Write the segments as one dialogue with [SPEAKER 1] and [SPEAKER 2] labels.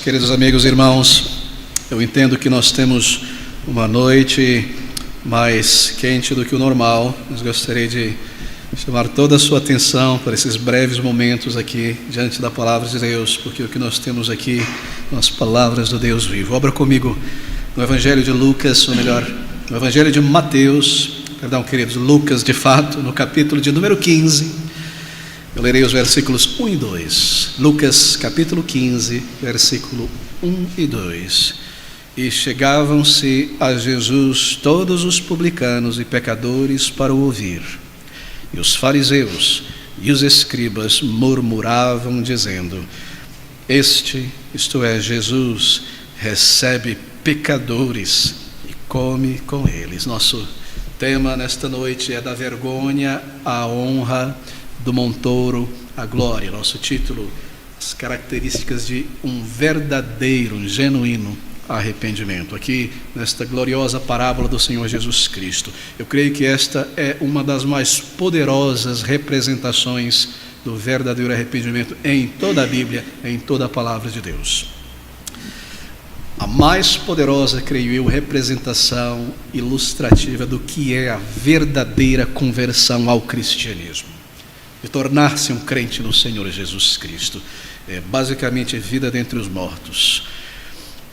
[SPEAKER 1] queridos amigos e irmãos, eu entendo que nós temos uma noite mais quente do que o normal, mas gostaria de chamar toda a sua atenção para esses breves momentos aqui diante da palavra de Deus, porque o que nós temos aqui são as palavras do Deus vivo. Abra comigo no Evangelho de Lucas, ou melhor, no Evangelho de Mateus, queridos, Lucas de fato, no capítulo de número 15, eu lerei os versículos 1 e 2, Lucas capítulo 15, versículo 1 e 2. E chegavam-se a Jesus todos os publicanos e pecadores para o ouvir. E os fariseus e os escribas murmuravam, dizendo: Este, isto é, Jesus, recebe pecadores e come com eles. Nosso tema nesta noite é da vergonha à honra, do montouro à glória. Nosso título, as características de um verdadeiro, um genuíno arrependimento, aqui nesta gloriosa parábola do Senhor Jesus Cristo. Eu creio que esta é uma das mais poderosas representações do verdadeiro arrependimento em toda a Bíblia, em toda a palavra de Deus. A mais poderosa, creio eu, representação ilustrativa do que é a verdadeira conversão ao cristianismo, de tornar-se um crente no Senhor Jesus Cristo. É basicamente vida dentre os mortos.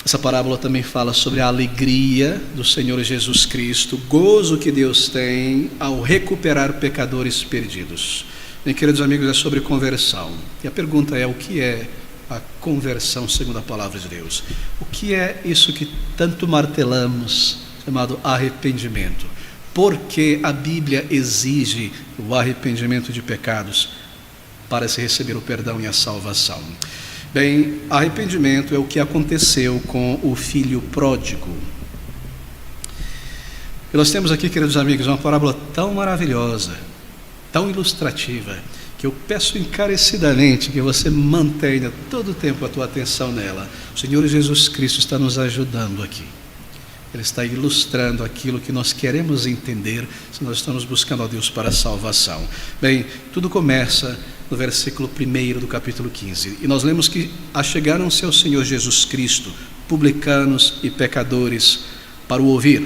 [SPEAKER 1] Essa parábola também fala sobre a alegria do Senhor Jesus Cristo, o gozo que Deus tem ao recuperar pecadores perdidos. Bem, queridos amigos, é sobre conversão. E a pergunta é: o que é a conversão segundo a palavra de Deus? O que é isso que tanto martelamos, chamado arrependimento? Por que a Bíblia exige o arrependimento de pecados para se receber o perdão e a salvação? Bem, arrependimento é o que aconteceu com o filho pródigo. E nós temos aqui, queridos amigos, uma parábola tão maravilhosa, tão ilustrativa, que eu peço encarecidamente que você mantenha todo o tempo a tua atenção nela. O Senhor Jesus Cristo está nos ajudando aqui. Ele está ilustrando aquilo que nós queremos entender se nós estamos buscando a Deus para a salvação. Bem, tudo começa no versículo 1 do capítulo 15. E nós lemos que achegaram-se ao Senhor Jesus Cristo publicanos e pecadores para o ouvir.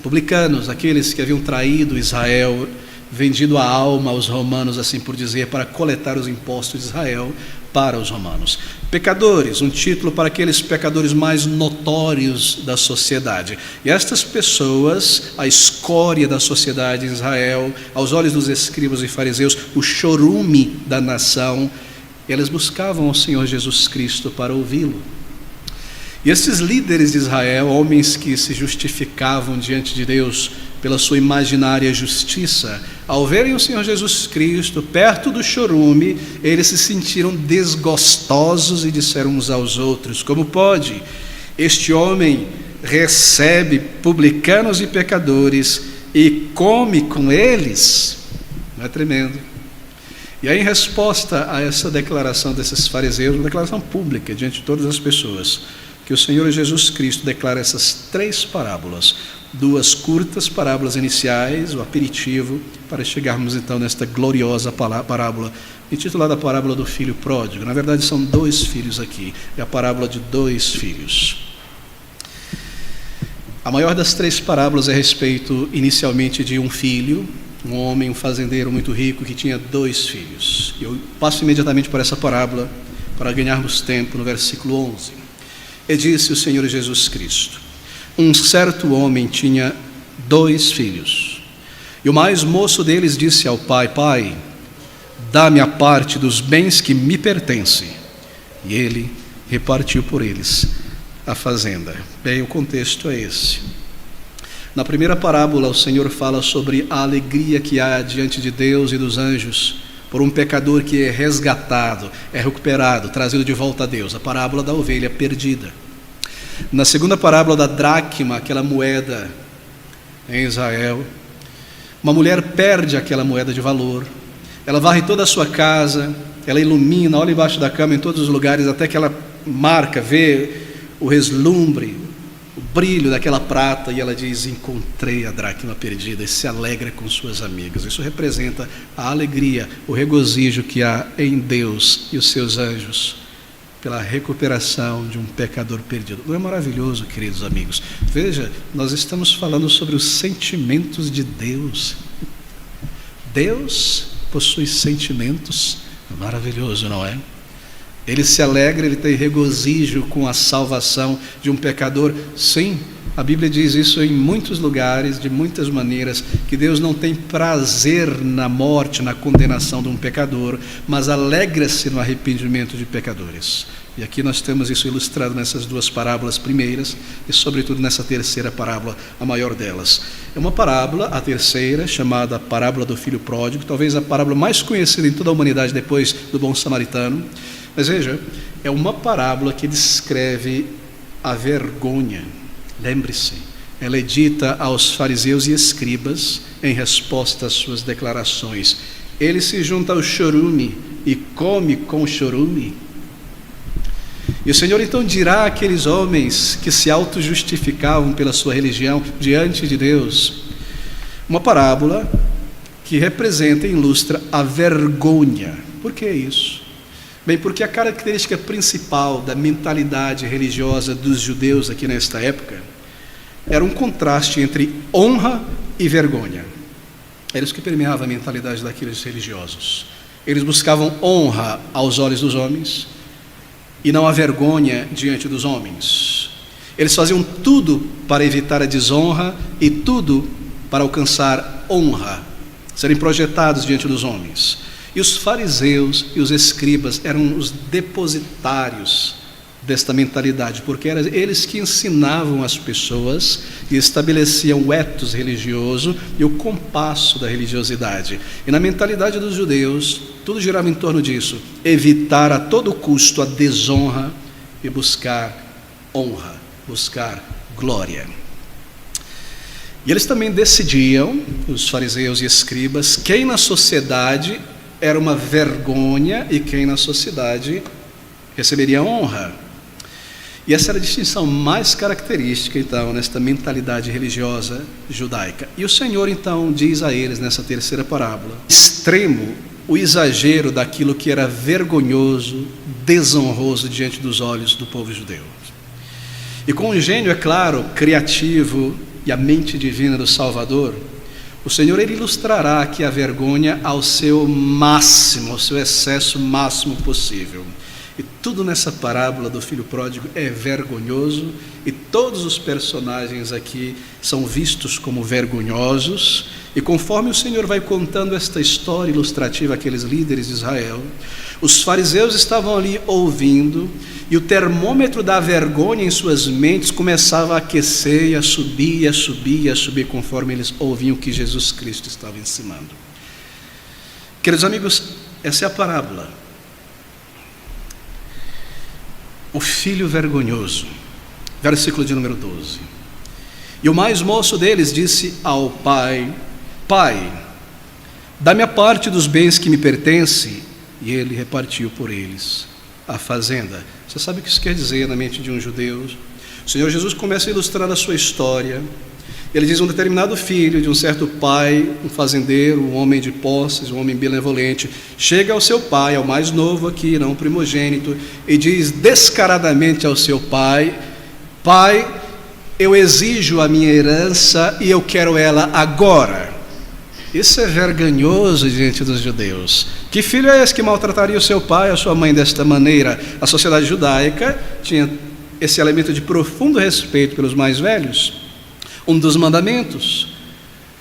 [SPEAKER 1] Publicanos, aqueles que haviam traído Israel, vendido a alma aos romanos, assim por dizer, para coletar os impostos de Israel para os romanos. Pecadores, um título para aqueles pecadores mais notórios da sociedade. E estas pessoas, a escória da sociedade em Israel, aos olhos dos escribas e fariseus, o chorume da nação, eles buscavam o Senhor Jesus Cristo para ouvi-lo. E esses líderes de Israel, homens que se justificavam diante de Deus pela sua imaginária justiça, ao verem o Senhor Jesus Cristo perto do chorume, eles se sentiram desgostosos e disseram uns aos outros: como pode? Este homem recebe publicanos e pecadores e come com eles? Não é tremendo? E aí, em resposta a essa declaração desses fariseus, uma declaração pública diante de todas as pessoas, que o Senhor Jesus Cristo declara essas 3 parábolas, 2 curtas parábolas iniciais, o aperitivo, para chegarmos então nesta gloriosa parábola, intitulada a parábola do filho pródigo. Na verdade são 2 filhos aqui, é a parábola de 2 filhos. A maior das 3 parábolas é a respeito inicialmente de um filho, um homem, um fazendeiro muito rico que tinha 2 filhos. Eu passo imediatamente por essa parábola para ganharmos tempo no versículo 11. E disse o Senhor Jesus Cristo: um certo homem tinha 2 filhos, e o mais moço deles disse ao pai: Pai, dá-me a parte dos bens que me pertencem. E ele repartiu por eles a fazenda. Bem, o contexto é esse. Na primeira parábola, o Senhor fala sobre a alegria que há diante de Deus e dos anjos por um pecador que é resgatado, é recuperado, trazido de volta a Deus. A parábola da ovelha perdida. Na segunda parábola da dracma, aquela moeda em Israel, uma mulher perde aquela moeda de valor. Ela varre toda a sua casa, ela ilumina, olha embaixo da cama, em todos os lugares, até que ela marca, vê o reslumbre, o brilho daquela prata, e ela diz: encontrei a dracma perdida, e se alegra com suas amigas. Isso representa a alegria, o regozijo que há em Deus e os seus anjos pela recuperação de um pecador perdido. Não é maravilhoso, queridos amigos? Veja, nós estamos falando sobre os sentimentos de Deus. Deus possui sentimentos. Maravilhoso, não é? Ele se alegra, ele tem regozijo com a salvação de um pecador. Sim, a Bíblia diz isso em muitos lugares, de muitas maneiras, que Deus não tem prazer na morte, na condenação de um pecador, mas alegra-se no arrependimento de pecadores. E aqui nós temos isso ilustrado nessas duas parábolas primeiras e sobretudo nessa terceira parábola, a maior delas. É uma parábola, a terceira, chamada parábola do filho pródigo, talvez a parábola mais conhecida em toda a humanidade depois do bom samaritano. Mas veja, é uma parábola que descreve a vergonha. Lembre-se, ela é dita aos fariseus e escribas em resposta às suas declarações. Ele se junta ao chorume e come com o chorume. E o Senhor então dirá àqueles homens que se auto-justificavam pela sua religião diante de Deus, uma parábola que representa e ilustra a vergonha. Por que isso? Bem, porque a característica principal da mentalidade religiosa dos judeus aqui nesta época era um contraste entre honra e vergonha. Era isso que permeava a mentalidade daqueles religiosos. Eles buscavam honra aos olhos dos homens e não a vergonha diante dos homens. Eles faziam tudo para evitar a desonra e tudo para alcançar honra, serem projetados diante dos homens. E os fariseus e os escribas eram os depositários desta mentalidade, porque eram eles que ensinavam as pessoas e estabeleciam o ethos religioso e o compasso da religiosidade. E na mentalidade dos judeus, tudo girava em torno disso: evitar a todo custo a desonra e buscar honra, buscar glória. E eles também decidiam, os fariseus e escribas, quem na sociedade era uma vergonha e quem na sociedade receberia honra. E essa era a distinção mais característica, então, nesta mentalidade religiosa judaica. E o Senhor, então, diz a eles, nessa terceira parábola, extremo, o exagero daquilo que era vergonhoso, desonroso diante dos olhos do povo judeu. E com o gênio, é claro, criativo e a mente divina do Salvador, o Senhor, ele ilustrará aqui a vergonha ao seu máximo, ao seu excesso máximo possível. E tudo nessa parábola do filho pródigo é vergonhoso, e todos os personagens aqui são vistos como vergonhosos. E conforme o Senhor vai contando esta história ilustrativa àqueles líderes de Israel, os fariseus estavam ali ouvindo, e o termômetro da vergonha em suas mentes começava a aquecer e a subir, e a subir, e a subir, conforme eles ouviam o que Jesus Cristo estava ensinando. Queridos amigos, essa é a parábola. O filho vergonhoso, versículo de número 12. E o mais moço deles disse ao pai: Pai, dá-me a parte dos bens que me pertence. E ele repartiu por eles a fazenda. Você sabe o que isso quer dizer na mente de um judeu? O Senhor Jesus começa a ilustrar a sua história. Ele diz: um determinado filho de um certo pai, um fazendeiro, um homem de posses, um homem benevolente, chega ao seu pai, ao mais novo aqui, não o primogênito, e diz descaradamente ao seu pai: Pai, eu exijo a minha herança e eu quero ela agora. Isso é vergonhoso diante dos judeus. Que filho é esse que maltrataria o seu pai e a sua mãe desta maneira? A sociedade judaica tinha esse elemento de profundo respeito pelos mais velhos, um dos mandamentos.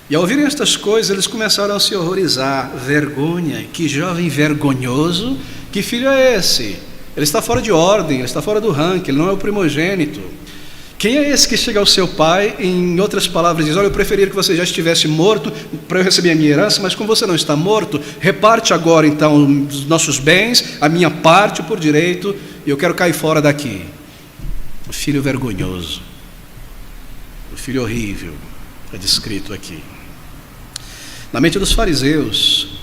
[SPEAKER 1] E ao ouvirem estas coisas, eles começaram a se horrorizar. Vergonha, que jovem vergonhoso, que filho é esse? Ele está fora de ordem, ele está fora do ranking, ele não é o primogênito. Quem é esse que chega ao seu pai, em outras palavras, diz: olha, eu preferia que você já estivesse morto para eu receber a minha herança, mas como você não está morto, reparte agora então os nossos bens, a minha parte por direito, e eu quero cair fora daqui. O filho vergonhoso, o filho horrível, é descrito aqui. Na mente dos fariseus,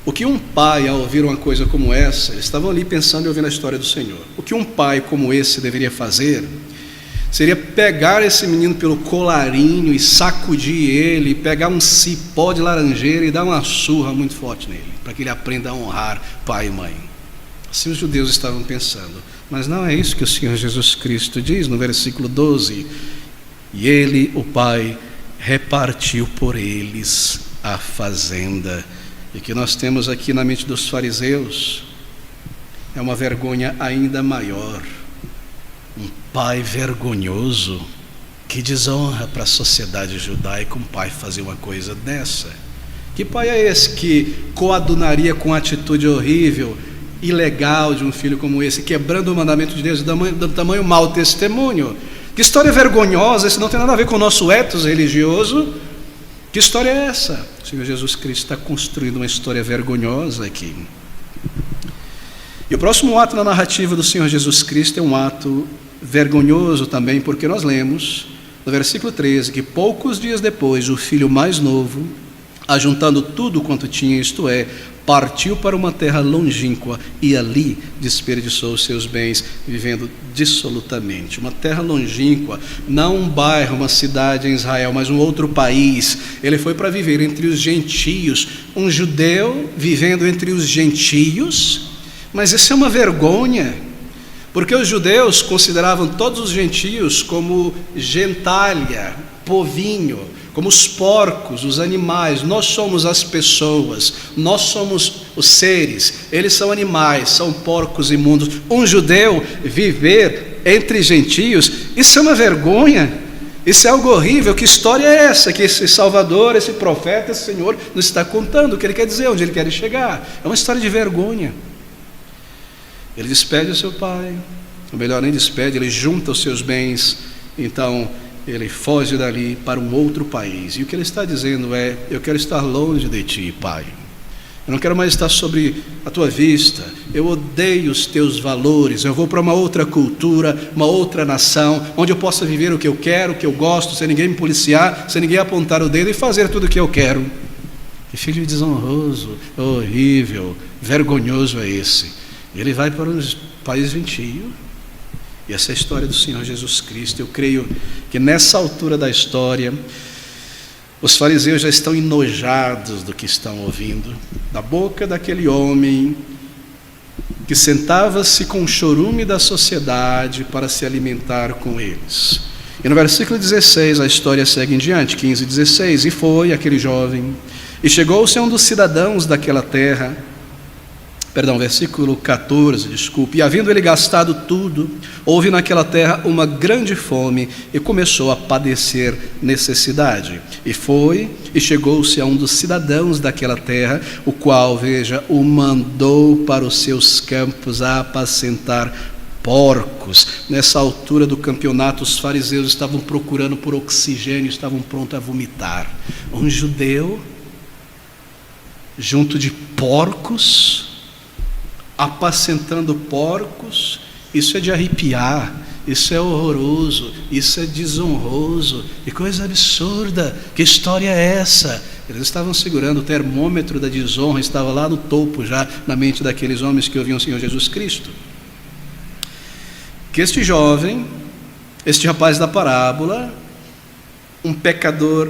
[SPEAKER 1] o que um pai, ao ouvir uma coisa como essa, eles estavam ali pensando e ouvindo a história do Senhor. O que um pai como esse deveria fazer seria pegar esse menino pelo colarinho e sacudir ele, pegar um cipó de laranjeira e dar uma surra muito forte nele, para que ele aprenda a honrar pai e mãe. Assim os judeus estavam pensando. Mas não é isso que o Senhor Jesus Cristo diz no versículo 12. E ele, o Pai, repartiu por eles a fazenda. E o que nós temos aqui na mente dos fariseus é uma vergonha ainda maior. Um pai vergonhoso. Que desonra para a sociedade judaica um pai fazer uma coisa dessa. Que pai é esse que coadunaria com a atitude horrível, ilegal de um filho como esse, quebrando o mandamento de Deus e dando tamanho mau testemunho? Que história vergonhosa, isso não tem nada a ver com o nosso ethos religioso. Que história é essa? O Senhor Jesus Cristo está construindo uma história vergonhosa aqui. E o próximo ato na narrativa do Senhor Jesus Cristo é um ato vergonhoso também, porque nós lemos no versículo 13 que poucos dias depois o filho mais novo, ajuntando tudo quanto tinha, isto é, partiu para uma terra longínqua e ali desperdiçou os seus bens, vivendo dissolutamente. Uma terra longínqua, não um bairro, uma cidade em Israel, mas um outro país. Ele foi para viver entre os gentios, um judeu vivendo entre os gentios. Mas isso é uma vergonha, porque os judeus consideravam todos os gentios como gentalha, povinho, como os porcos, os animais. Nós somos as pessoas, nós somos os seres, eles são animais, são porcos imundos. Um judeu viver entre gentios, isso é uma vergonha, isso é algo horrível. Que história é essa que esse Salvador, esse profeta, esse Senhor nos está contando? O que ele quer dizer, onde ele quer chegar? É uma história de vergonha. Ele despede o seu pai, ou melhor, nem despede, ele junta os seus bens, então ele foge dali para um outro país. E o que ele está dizendo é: eu quero estar longe de ti, pai. Eu não quero mais estar sobre a tua vista. Eu odeio os teus valores. Eu vou para uma outra cultura, uma outra nação, onde eu possa viver o que eu quero, o que eu gosto, sem ninguém me policiar, sem ninguém apontar o dedo e fazer tudo o que eu quero. Que filho desonroso, horrível, vergonhoso é esse? Ele vai para um país gentio. E essa é a história do Senhor Jesus Cristo. Eu creio que nessa altura da história, os fariseus já estão enojados do que estão ouvindo, da boca daquele homem que sentava-se com o chorume da sociedade para se alimentar com eles. E no versículo 16 a história segue em diante, 15 e 16. E foi aquele jovem, e chegou-se a um dos cidadãos daquela terra, versículo 14, desculpe. E havendo ele gastado tudo, houve naquela terra uma grande fome, e começou a padecer necessidade. E foi, e chegou-se a um dos cidadãos daquela terra, o qual, veja, o mandou para os seus campos a apacentar porcos. Nessa altura do campeonato, os fariseus estavam procurando por oxigênio, estavam prontos a vomitar. Um judeu, junto de porcos, apacentando porcos, isso é de arrepiar, isso é horroroso, isso é desonroso, que coisa absurda. Que história é essa? Eles estavam segurando o termômetro da desonra, estava lá no topo já na mente daqueles homens que ouviam o Senhor Jesus Cristo. Que este jovem, este rapaz da parábola, um pecador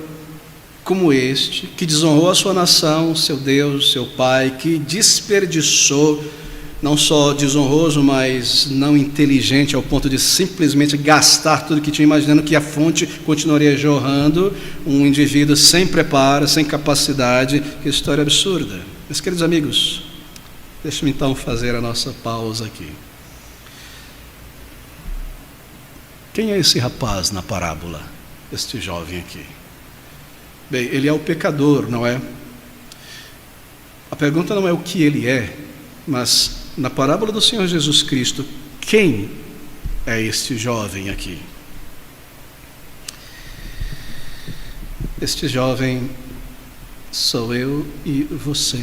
[SPEAKER 1] como este, que desonrou a sua nação, seu Deus, seu Pai, que desperdiçou, não só desonroso, mas não inteligente, ao ponto de simplesmente gastar tudo que tinha, imaginando que a fonte continuaria jorrando. Um indivíduo sem preparo, sem capacidade. Que história absurda. Meus queridos amigos, deixe-me então fazer a nossa pausa aqui. Quem é esse rapaz na parábola? Este jovem aqui. Bem, ele é o pecador, não é? A pergunta não é o que ele é, mas na parábola do Senhor Jesus Cristo, quem é este jovem aqui? Este jovem sou eu e você.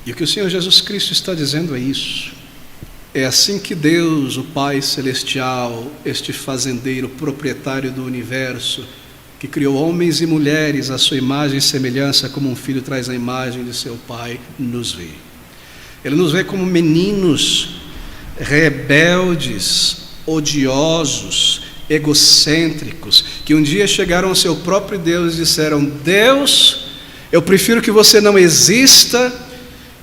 [SPEAKER 1] E o que o Senhor Jesus Cristo está dizendo é isso. É assim que Deus, o Pai Celestial, este fazendeiro, proprietário do universo, que criou homens e mulheres à sua imagem e semelhança, como um filho traz a imagem de seu pai, nos vê. Ele nos vê como meninos rebeldes, odiosos, egocêntricos, que um dia chegaram ao seu próprio Deus e disseram: Deus, Eu prefiro que você não exista.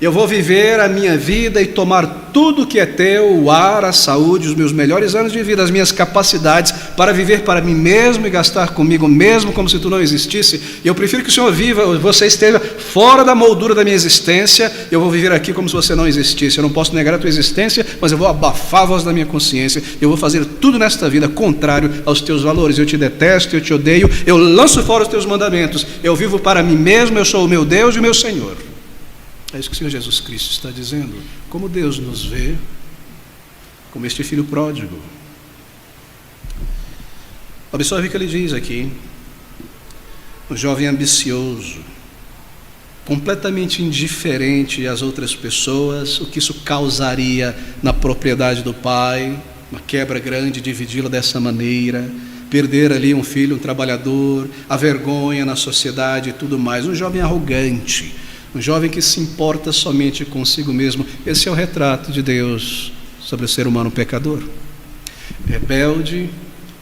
[SPEAKER 1] Eu vou viver a minha vida e tomar tudo que é teu, o ar, a saúde, os meus melhores anos de vida, as minhas capacidades para viver para mim mesmo e gastar comigo mesmo como se tu não existisse. E eu prefiro que o Senhor viva, você esteja fora da moldura da minha existência. Eu vou viver aqui como se você não existisse. Eu não posso negar a tua existência, mas eu vou abafar a voz da minha consciência. Eu vou fazer tudo nesta vida contrário aos teus valores. Eu te detesto, eu te odeio, eu lanço fora os teus mandamentos. Eu vivo para mim mesmo, eu sou o meu Deus e o meu Senhor. É isso que o Senhor Jesus Cristo está dizendo. Como Deus nos vê, como este filho pródigo. Observe o que ele diz aqui. Um jovem ambicioso, completamente indiferente às outras pessoas, o que isso causaria na propriedade do pai, uma quebra grande, dividi-la dessa maneira, perder ali um filho, um trabalhador, a vergonha na sociedade e tudo mais. Um jovem arrogante, um jovem que se importa somente consigo mesmo. Esse é o retrato de Deus sobre o ser humano pecador. Rebelde,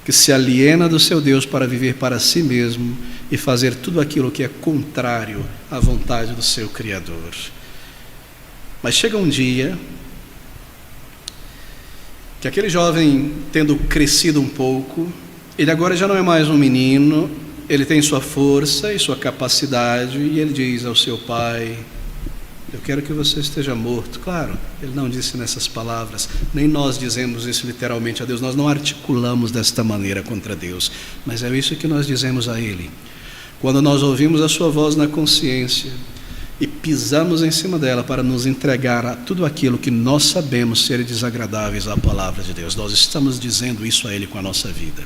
[SPEAKER 1] que se aliena do seu Deus para viver para si mesmo e fazer tudo aquilo que é contrário à vontade do seu Criador. Mas chega um dia que aquele jovem, tendo crescido um pouco, ele agora já não é mais um menino. Ele tem sua força e sua capacidade, e ele diz ao seu pai: eu quero que você esteja morto. Claro, ele não disse nessas palavras, nem nós dizemos isso literalmente a Deus, nós não articulamos desta maneira contra Deus, mas é isso que nós dizemos a Ele. Quando nós ouvimos a sua voz na consciência e pisamos em cima dela para nos entregar a tudo aquilo que nós sabemos ser desagradáveis à palavra de Deus, nós estamos dizendo isso a Ele com a nossa vida.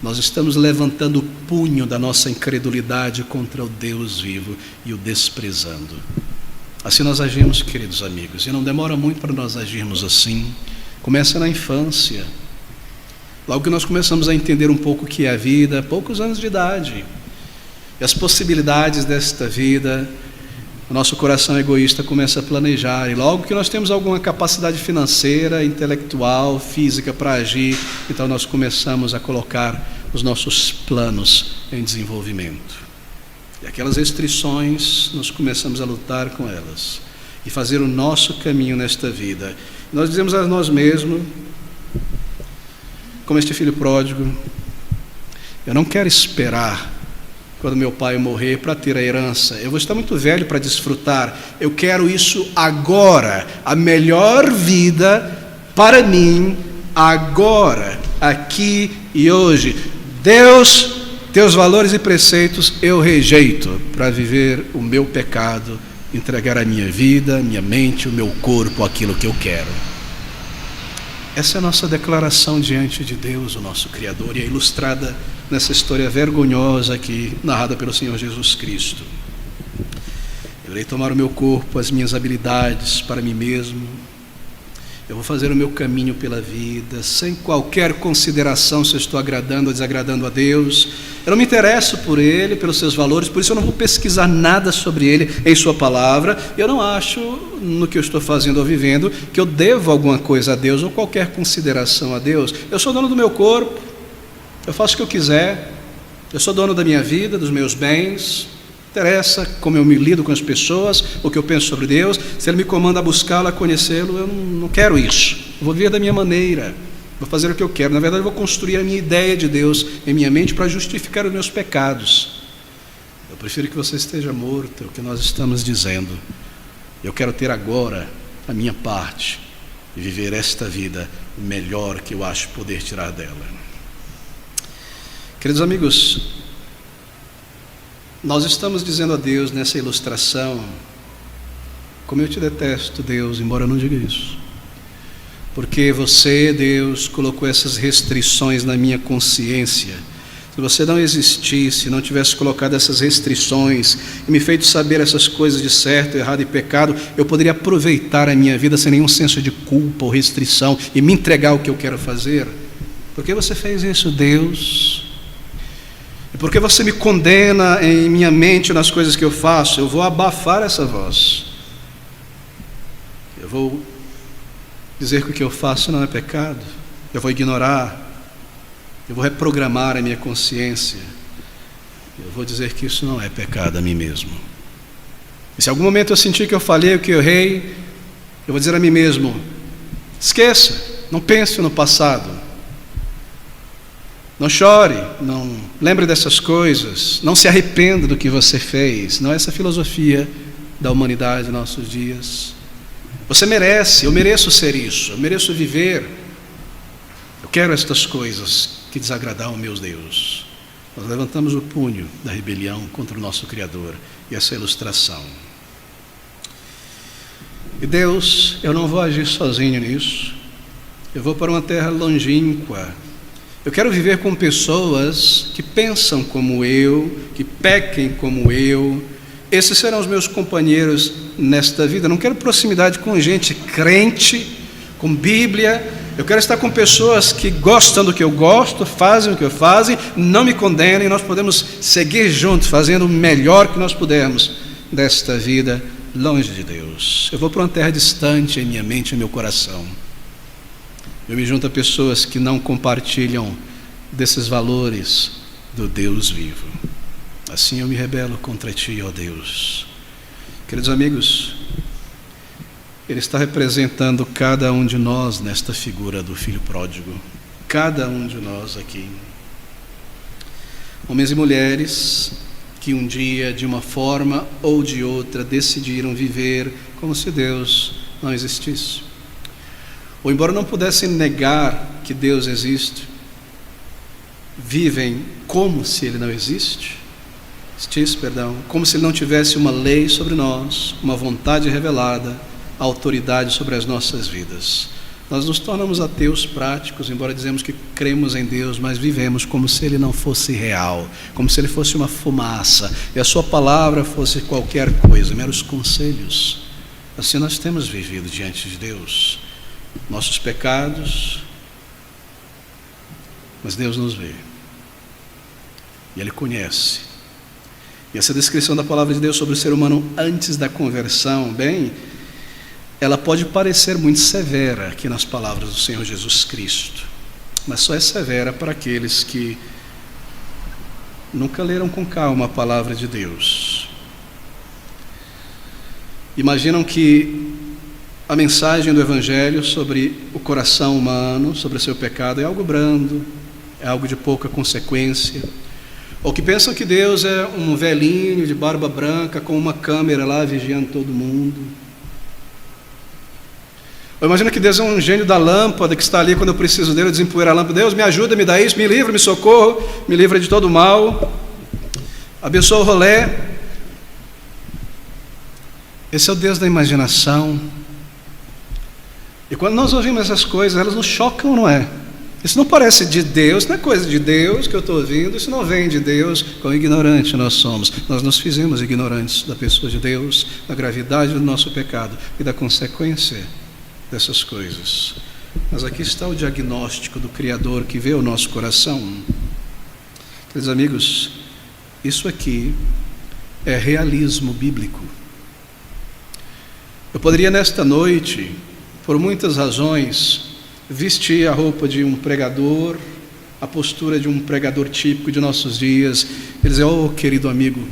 [SPEAKER 1] Nós estamos levantando o punho da nossa incredulidade contra o Deus vivo e o desprezando. Assim nós agimos, queridos amigos, e não demora muito para nós agirmos assim. Começa na infância. Logo que nós começamos a entender um pouco o que é a vida, poucos anos de idade, e as possibilidades desta vida, o nosso coração egoísta começa a planejar, e logo que nós temos alguma capacidade financeira, intelectual, física para agir, então nós começamos a colocar os nossos planos em desenvolvimento. E aquelas restrições, nós começamos a lutar com elas e fazer o nosso caminho nesta vida. Nós dizemos a nós mesmos, como este filho pródigo: eu não quero esperar quando meu pai morrer para ter a herança, eu vou estar muito velho para desfrutar, eu quero isso agora, a melhor vida para mim, agora, aqui e hoje. Deus, teus valores e preceitos eu rejeito para viver o meu pecado, entregar a minha vida, minha mente, o meu corpo, aquilo que eu quero. Essa é a nossa declaração diante de Deus, o nosso Criador, e é ilustrada nessa história vergonhosa aqui, narrada pelo Senhor Jesus Cristo. Eu irei tomar o meu corpo, as minhas habilidades para mim mesmo. Eu vou fazer o meu caminho pela vida, sem qualquer consideração se eu estou agradando ou desagradando a Deus. Eu não me interesso por Ele, pelos seus valores, por isso eu não vou pesquisar nada sobre Ele em Sua palavra. Eu não acho, no que eu estou fazendo ou vivendo, que eu devo alguma coisa a Deus ou qualquer consideração a Deus. Eu sou dono do meu corpo, eu faço o que eu quiser, eu sou dono da minha vida, dos meus bens. Interessa como eu me lido com as pessoas, o que eu penso sobre Deus. Se Ele me comanda a buscá-lo, a conhecê-lo, eu não quero isso. Eu vou viver da minha maneira, vou fazer o que eu quero. Na verdade, eu vou construir a minha ideia de Deus em minha mente para justificar os meus pecados. Eu prefiro que você esteja morto, é o que nós estamos dizendo. Eu quero ter agora a minha parte e viver esta vida melhor que eu acho poder tirar dela. Queridos amigos, nós estamos dizendo a Deus nessa ilustração: como eu te detesto, Deus, embora eu não diga isso, porque você, Deus, colocou essas restrições na minha consciência. Se você não existisse, não tivesse colocado essas restrições e me feito saber essas coisas de certo, errado e pecado, eu poderia aproveitar a minha vida sem nenhum senso de culpa ou restrição e me entregar ao que eu quero fazer. Por que você fez isso, Deus? E porque você me condena em minha mente nas coisas que eu faço, eu vou abafar essa voz. Eu vou dizer que o que eu faço não é pecado. Eu vou ignorar. Eu vou reprogramar a minha consciência. Eu vou dizer que isso não é pecado a mim mesmo. E se em algum momento eu sentir que eu falhei, que eu errei, eu vou dizer a mim mesmo: esqueça, não pense no passado, não chore, não lembre dessas coisas, não se arrependa do que você fez. Não é essa a filosofia da humanidade nos nossos dias. Você merece, eu mereço ser isso, eu mereço viver, eu quero estas coisas que desagradam ao meu Deus. Nós levantamos o punho da rebelião contra o nosso Criador, e essa ilustração. E Deus, eu não vou agir sozinho nisso, eu vou para uma terra longínqua. Eu quero viver com pessoas que pensam como eu, que pequem como eu. Esses serão os meus companheiros nesta vida. Eu não quero proximidade com gente crente, com Bíblia. Eu quero estar com pessoas que gostam do que eu gosto, fazem o que eu faço, não me condenem. Nós podemos seguir juntos, fazendo o melhor que nós pudermos desta vida, longe de Deus. Eu vou para uma terra distante em minha mente e meu coração. Eu me junto a pessoas que não compartilham desses valores do Deus vivo. Assim eu me rebelo contra ti, ó Deus. Queridos amigos, Ele está representando cada um de nós nesta figura do filho pródigo. Cada um de nós aqui. Homens e mulheres que um dia, de uma forma ou de outra, decidiram viver como se Deus não existisse. Ou, embora não pudessem negar que Deus existe, vivem como se Ele não existisse, como se Ele não tivesse uma lei sobre nós, uma vontade revelada, autoridade sobre as nossas vidas. Nós nos tornamos ateus práticos, embora dizemos que cremos em Deus, mas vivemos como se Ele não fosse real, como se Ele fosse uma fumaça, e a Sua palavra fosse qualquer coisa, meros conselhos. Assim nós temos vivido diante de Deus. Nossos pecados, mas Deus nos vê e Ele conhece. E essa descrição da palavra de Deus sobre o ser humano antes da conversão, ela pode parecer muito severa aqui nas palavras do Senhor Jesus Cristo, mas só é severa para aqueles que nunca leram com calma a palavra de Deus. Imaginam que a mensagem do Evangelho sobre o coração humano, sobre o seu pecado, é algo brando, é algo de pouca consequência. Ou que pensam que Deus é um velhinho de barba branca com uma câmera lá vigiando todo mundo. Ou imagina que Deus é um gênio da lâmpada que está ali quando eu preciso dele, eu desempoeiro a lâmpada. Deus, me ajuda, me dá isso, me livra, me socorro, me livra de todo mal. Abençoa o rolê. Esse é o Deus da imaginação. E quando nós ouvimos essas coisas, elas nos chocam, não é? Isso não parece de Deus, não é coisa de Deus que eu estou ouvindo, isso não vem de Deus. Quão ignorante nós somos. Nós nos fizemos ignorantes da pessoa de Deus, da gravidade do nosso pecado e da consequência dessas coisas. Mas aqui está o diagnóstico do Criador que vê o nosso coração. Queridos amigos, isso aqui é realismo bíblico. Eu poderia nesta noite, por muitas razões, vestir a roupa de um pregador, a postura de um pregador típico de nossos dias, e dizer: oh, querido amigo,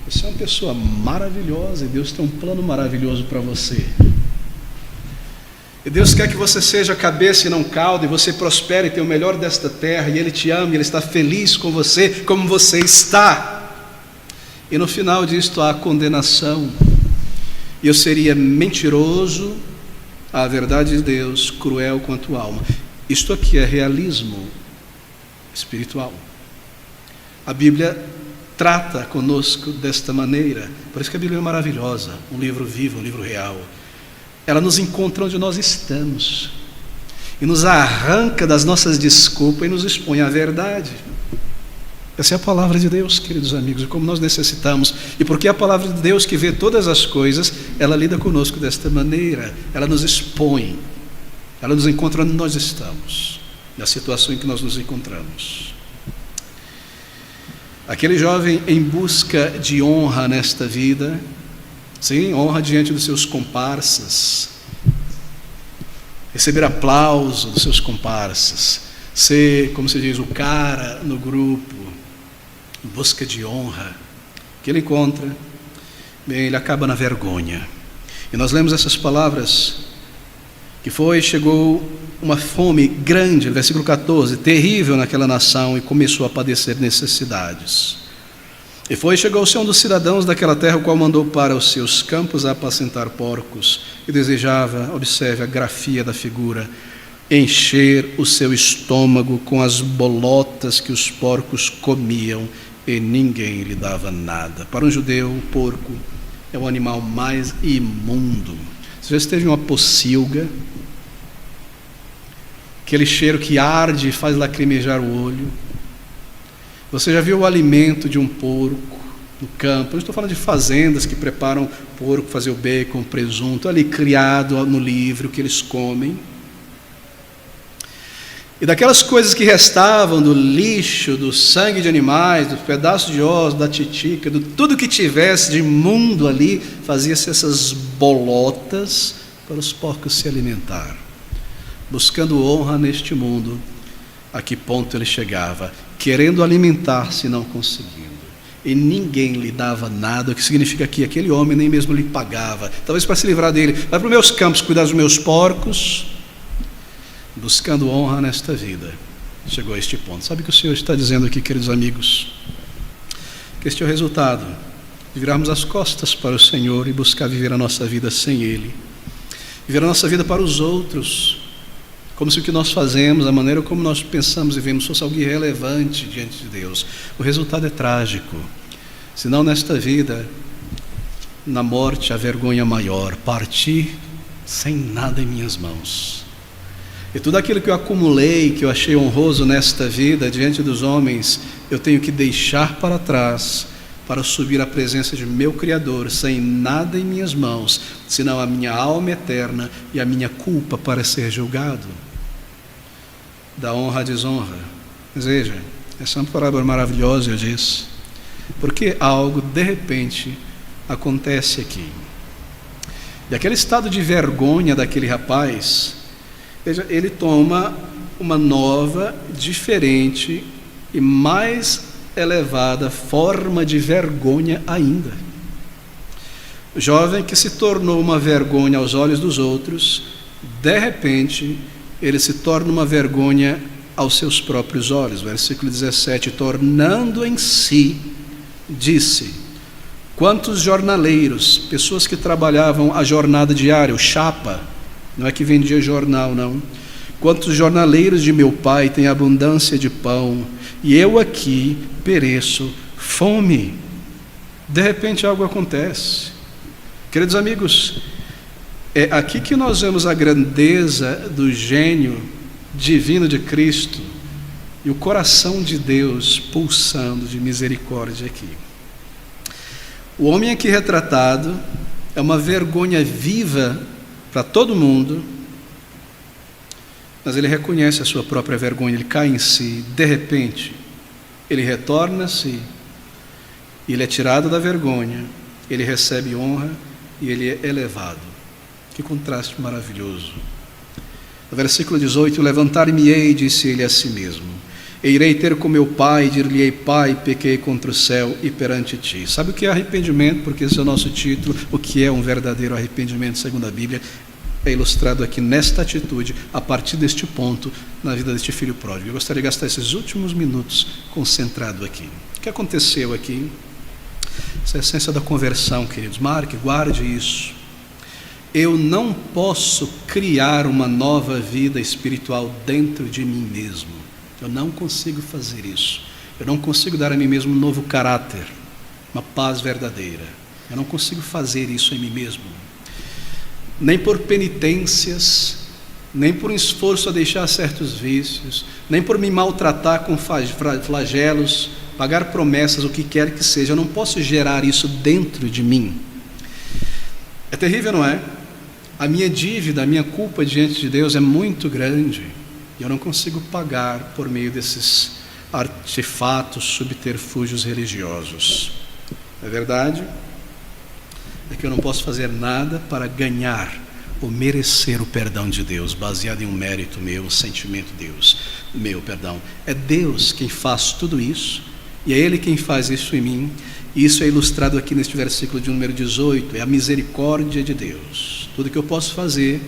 [SPEAKER 1] você é uma pessoa maravilhosa e Deus tem um plano maravilhoso para você. E Deus quer que você seja cabeça e não cauda, e você prospere e tenha o melhor desta terra, e Ele te ama, e Ele está feliz com você, como você está. E no final disto há condenação. E eu seria mentiroso à verdade de Deus, cruel quanto alma. Isto aqui é realismo espiritual. A Bíblia trata conosco desta maneira. Por isso que a Bíblia é maravilhosa, um livro vivo, um livro real. Ela nos encontra onde nós estamos e nos arranca das nossas desculpas e nos expõe à verdade. Essa é a palavra de Deus, queridos amigos, e como nós necessitamos. E porque a palavra de Deus, que vê todas as coisas, ela lida conosco desta maneira. Ela nos expõe, ela nos encontra onde nós estamos, na situação em que nós nos encontramos. Aquele jovem em busca de honra nesta vida, sim, honra diante dos seus comparsas, receber aplauso dos seus comparsas, ser, como se diz, o cara no grupo, em busca de honra, que ele encontra. Bem, ele acaba na vergonha. E nós lemos essas palavras, chegou uma fome grande, versículo 14, terrível naquela nação, e começou a padecer necessidades. Chegou-se um dos cidadãos daquela terra, o qual mandou para os seus campos a apacentar porcos, e desejava, observe a grafia da figura, encher o seu estômago com as bolotas que os porcos comiam, e ninguém lhe dava nada. Para um judeu, o porco é o animal mais imundo. Você já esteve em uma pocilga? Aquele cheiro que arde e faz lacrimejar o olho. Você já viu o alimento de um porco no campo? Eu estou falando de fazendas que preparam porco, fazer o bacon, o presunto, ali criado no livro, que eles comem. E daquelas coisas que restavam do lixo, do sangue de animais, do pedaço de osso, da titica, de tudo que tivesse de imundo ali, fazia-se essas bolotas para os porcos se alimentar. Buscando honra neste mundo, a que ponto ele chegava? Querendo alimentar-se e não conseguindo. E ninguém lhe dava nada, o que significa que aquele homem nem mesmo lhe pagava. Talvez para se livrar dele, vai para os meus campos cuidar dos meus porcos. Buscando honra nesta vida, chegou a este ponto. Sabe o que o Senhor está dizendo aqui, queridos amigos? Que este é o resultado de virarmos as costas para o Senhor e buscar viver a nossa vida sem Ele. Viver a nossa vida para os outros, como se o que nós fazemos, a maneira como nós pensamos e vivemos, fosse algo irrelevante diante de Deus. O resultado é trágico. Se não nesta vida, na morte, a vergonha maior, partir sem nada em minhas mãos. E tudo aquilo que eu acumulei, que eu achei honroso nesta vida, diante dos homens, eu tenho que deixar para trás, para subir à presença de meu Criador, sem nada em minhas mãos, senão a minha alma eterna e a minha culpa para ser julgado. Da honra à desonra. Mas veja, essa é uma parábola maravilhosa, eu disse, porque algo, de repente, acontece aqui. E aquele estado de vergonha daquele rapaz, veja, ele toma uma nova, diferente e mais elevada forma de vergonha ainda. O jovem que se tornou uma vergonha aos olhos dos outros, de repente, ele se torna uma vergonha aos seus próprios olhos. Versículo 17, tornando em si, disse: quantos jornaleiros, pessoas que trabalhavam a jornada diária, o chapa, não é que vendia jornal, não. Quantos jornaleiros de meu pai têm abundância de pão, e eu aqui pereço fome. De repente algo acontece. Queridos amigos, é aqui que nós vemos a grandeza do gênio divino de Cristo e o coração de Deus pulsando de misericórdia aqui. O homem aqui retratado é uma vergonha viva para todo mundo, mas ele reconhece a sua própria vergonha, ele cai em si, de repente, ele retorna-se, ele é tirado da vergonha, ele recebe honra e ele é elevado. Que contraste maravilhoso. No versículo 18, levantar-me-ei, disse ele a si mesmo, e irei ter com meu pai, e dir-lhe-ei: Pai, pequei contra o céu e perante ti. Sabe o que é arrependimento? Porque esse é o nosso título. O que é um verdadeiro arrependimento, segundo a Bíblia, é ilustrado aqui nesta atitude, a partir deste ponto, na vida deste filho pródigo. Eu gostaria de gastar esses últimos minutos concentrado aqui. O que aconteceu aqui? Essa é a essência da conversão, queridos. Marque, guarde isso. Eu não posso criar uma nova vida espiritual dentro de mim mesmo. Eu não consigo fazer isso. Eu não consigo dar a mim mesmo um novo caráter, uma paz verdadeira. Eu não consigo fazer isso em mim mesmo. Nem por penitências, nem por um esforço a deixar certos vícios, nem por me maltratar com flagelos, pagar promessas, o que quer que seja. Eu não posso gerar isso dentro de mim. É terrível, não é? A minha dívida, a minha culpa diante de Deus é muito grande. E eu não consigo pagar por meio desses artefatos, subterfúgios religiosos. É verdade? É que eu não posso fazer nada para ganhar ou merecer o perdão de Deus, baseado em um mérito meu, um sentimento meu, perdão. É Deus quem faz tudo isso E é Ele quem faz isso em mim. E isso é ilustrado aqui neste versículo de número 18, é a misericórdia de Deus. Tudo que eu posso fazer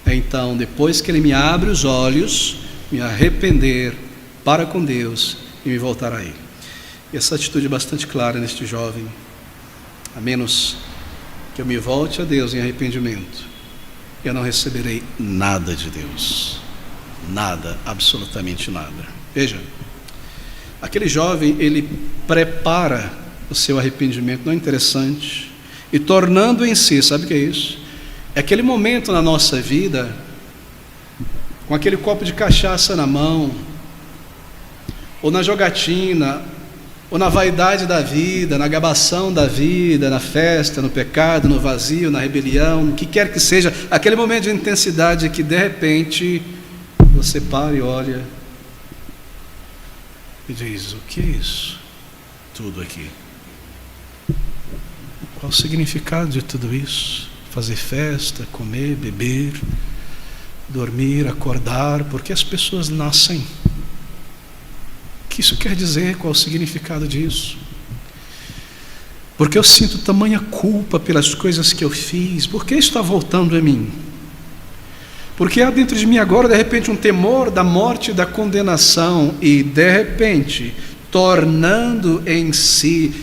[SPEAKER 1] é então, depois que Ele me abre os olhos, me arrepender para com Deus e me voltar a Ele. E essa atitude é bastante clara neste jovem. A menos que eu me volte a Deus em arrependimento, eu não receberei nada de Deus. Nada, absolutamente nada. Veja, aquele jovem, ele prepara o seu arrependimento, não é interessante? E tornando em si, sabe o que é isso? É aquele momento na nossa vida, com aquele copo de cachaça na mão, ou na jogatina, ou na vaidade da vida, na gabação da vida, na festa, no pecado, no vazio, na rebelião, o que quer que seja, aquele momento de intensidade que de repente você para e olha e diz: o que é isso? Tudo aqui. Qual o significado de tudo isso? Fazer festa, comer, beber, dormir, acordar, porque as pessoas nascem. O que isso quer dizer? Qual o significado disso? Porque eu sinto tamanha culpa pelas coisas que eu fiz. Por que isso está voltando a mim? Porque há dentro de mim agora, de repente, um temor da morte e da condenação. E, de repente, tornando em si,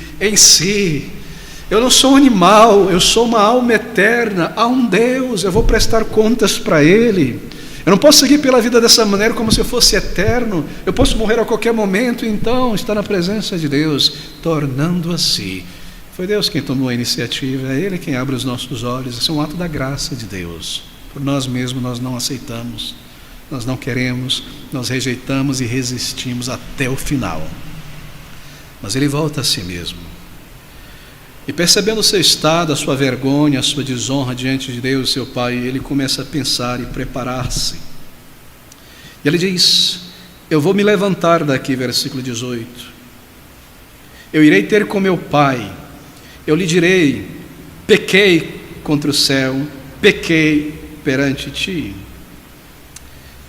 [SPEAKER 1] eu não sou um animal, eu sou uma alma eterna. Há um Deus, eu vou prestar contas para Ele. Eu não posso seguir pela vida dessa maneira como se eu fosse eterno. Eu posso morrer a qualquer momento, então estar na presença de Deus, tornando a si. Foi Deus quem tomou a iniciativa, é Ele quem abre os nossos olhos. Isso é um ato da graça de Deus. Por nós mesmos nós não aceitamos, nós não queremos, nós rejeitamos e resistimos até o final. Mas Ele volta a si mesmo. E percebendo o seu estado, a sua vergonha, a sua desonra diante de Deus, seu Pai, Ele começa a pensar e preparar-se. E Ele diz: eu vou me levantar daqui, versículo 18. Eu irei ter com meu Pai. Eu lhe direi: pequei contra o céu, pequei perante ti.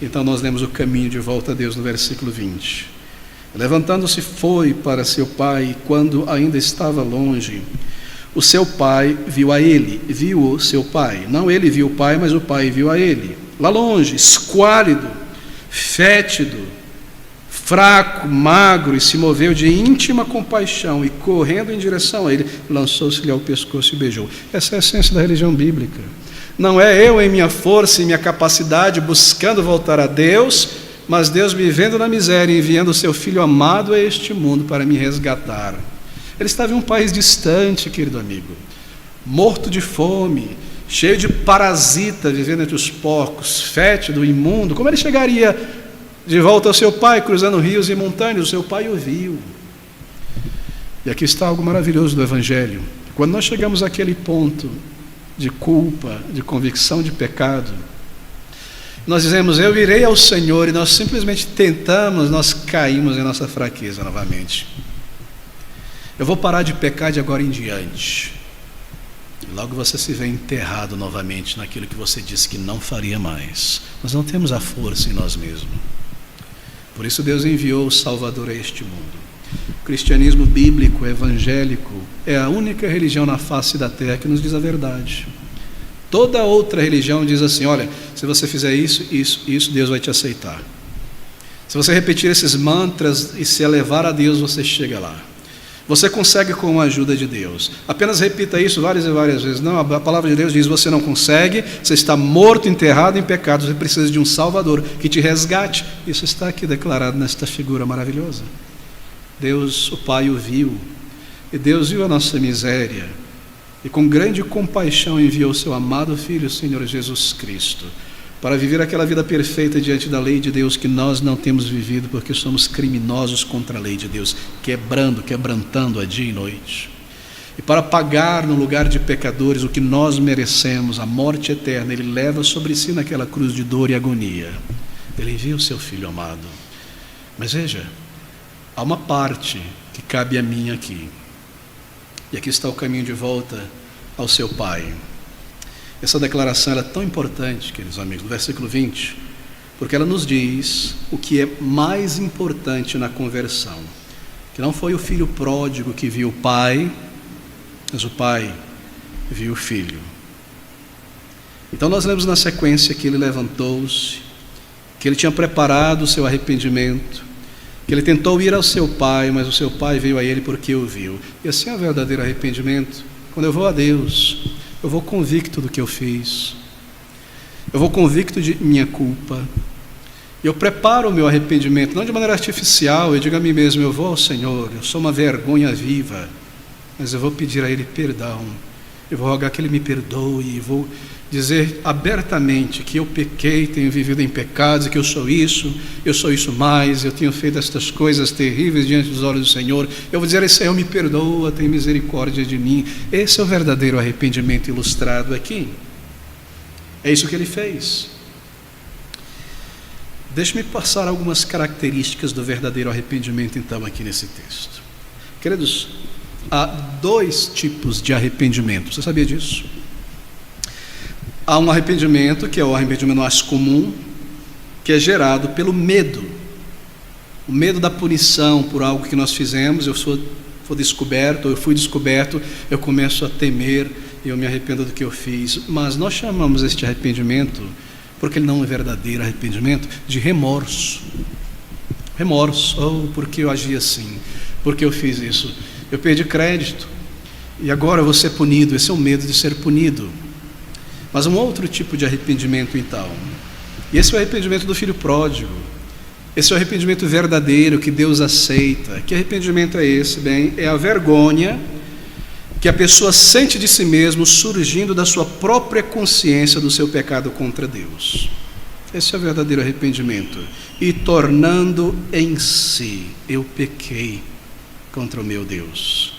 [SPEAKER 1] Então nós lemos o caminho de volta a Deus no versículo 20. Levantando-se foi para seu pai, e quando ainda estava longe, o seu pai viu a ele, viu o seu pai. Não ele viu o pai, mas o pai viu a ele. Lá longe, esquálido, fétido, fraco, magro, e se moveu de íntima compaixão, e correndo em direção a ele, lançou-se-lhe ao pescoço e beijou. Essa é a essência da religião bíblica. Não é eu em minha força e minha capacidade buscando voltar a Deus, mas Deus me vendo na miséria e enviando o seu Filho amado a este mundo para me resgatar. Ele estava em um país distante, querido amigo, morto de fome, cheio de parasita, vivendo entre os porcos, fétido, imundo. Como ele chegaria de volta ao seu pai, cruzando rios e montanhas? O seu pai o viu. E aqui está algo maravilhoso do Evangelho. Quando nós chegamos àquele ponto de culpa, de convicção de pecado, nós dizemos: eu irei ao Senhor, e nós simplesmente tentamos, nós caímos em nossa fraqueza novamente. Eu vou parar de pecar de agora em diante. E logo você se vê enterrado novamente naquilo que você disse que não faria mais. Nós não temos a força em nós mesmos. Por isso Deus enviou o Salvador a este mundo. O cristianismo bíblico, evangélico, é a única religião na face da terra que nos diz a verdade. Toda outra religião diz assim: olha, se você fizer isso, Deus vai te aceitar. Se você repetir esses mantras e se elevar a Deus, você chega lá. Você consegue com a ajuda de Deus. Apenas repita isso várias e várias vezes. Não, a palavra de Deus diz: você não consegue, você está morto, enterrado em pecados, você precisa de um Salvador que te resgate. Isso está aqui declarado nesta figura maravilhosa. Deus, o Pai, o viu, e Deus viu a nossa miséria, e com grande compaixão enviou o seu amado Filho, o Senhor Jesus Cristo, para viver aquela vida perfeita diante da lei de Deus que nós não temos vivido, porque somos criminosos contra a lei de Deus, quebrantando a dia e noite. E para pagar no lugar de pecadores o que nós merecemos, a morte eterna, Ele leva sobre si naquela cruz de dor e agonia. Ele envia o seu Filho amado. Mas veja, há uma parte que cabe a mim aqui. E aqui está o caminho de volta ao seu Pai. Essa declaração ela é tão importante, queridos amigos, no versículo 20, porque ela nos diz o que é mais importante na conversão, que não foi o filho pródigo que viu o pai, mas o pai viu o filho. Então nós lemos na sequência que ele levantou-se, que ele tinha preparado o seu arrependimento, que ele tentou ir ao seu pai, mas o seu pai veio a ele porque o viu. E assim é o verdadeiro arrependimento. Quando eu vou a Deus, eu vou convicto do que eu fiz, eu vou convicto de minha culpa, eu preparo o meu arrependimento, não de maneira artificial. Eu digo a mim mesmo: eu vou ao Senhor, eu sou uma vergonha viva, mas eu vou pedir a Ele perdão, eu vou rogar que Ele me perdoe, e vou dizer abertamente que eu pequei, tenho vivido em pecados, e que eu sou isso mais, eu tenho feito estas coisas terríveis diante dos olhos do Senhor. Eu vou dizer: Senhor, me perdoa, tem misericórdia de mim. Esse é o verdadeiro arrependimento ilustrado aqui. É isso que ele fez. Deixe-me passar algumas características do verdadeiro arrependimento então aqui nesse texto. Queridos, há dois tipos de arrependimento. Você sabia disso? Há um arrependimento que é o arrependimento mais comum, que é gerado pelo medo. O medo da punição por algo que nós fizemos. Eu fui descoberto, eu começo a temer, eu me arrependo do que eu fiz. Mas nós chamamos este arrependimento, porque ele não é verdadeiro arrependimento, de remorso. Remorso, porque eu agi assim, porque eu fiz isso, eu perdi crédito, e agora eu vou ser punido. Esse é o medo de ser punido. Mas um outro tipo de arrependimento então, e esse é o arrependimento do filho pródigo, esse é o arrependimento verdadeiro que Deus aceita. Que arrependimento é esse? Bem, é a vergonha que a pessoa sente de si mesmo, surgindo da sua própria consciência do seu pecado contra Deus. Esse é o verdadeiro arrependimento. E tornando em si: eu pequei contra o meu Deus.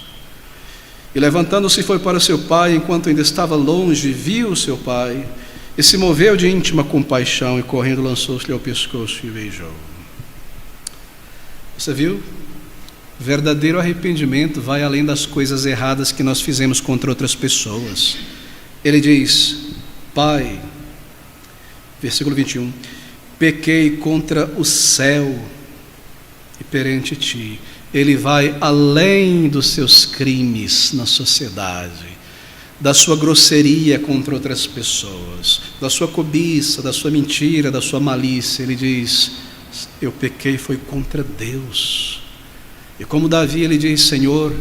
[SPEAKER 1] E levantando-se foi para o seu pai, enquanto ainda estava longe, viu o seu pai, e se moveu de íntima compaixão, e correndo lançou-se-lhe ao pescoço e o beijou. Você viu? Verdadeiro arrependimento vai além das coisas erradas que nós fizemos contra outras pessoas. Ele diz: Pai, versículo 21, pequei contra o céu e perante ti. Ele vai além dos seus crimes na sociedade, da sua grosseria contra outras pessoas, da sua cobiça, da sua mentira, da sua malícia. Ele diz: eu pequei foi contra Deus. E como Davi, ele diz: Senhor,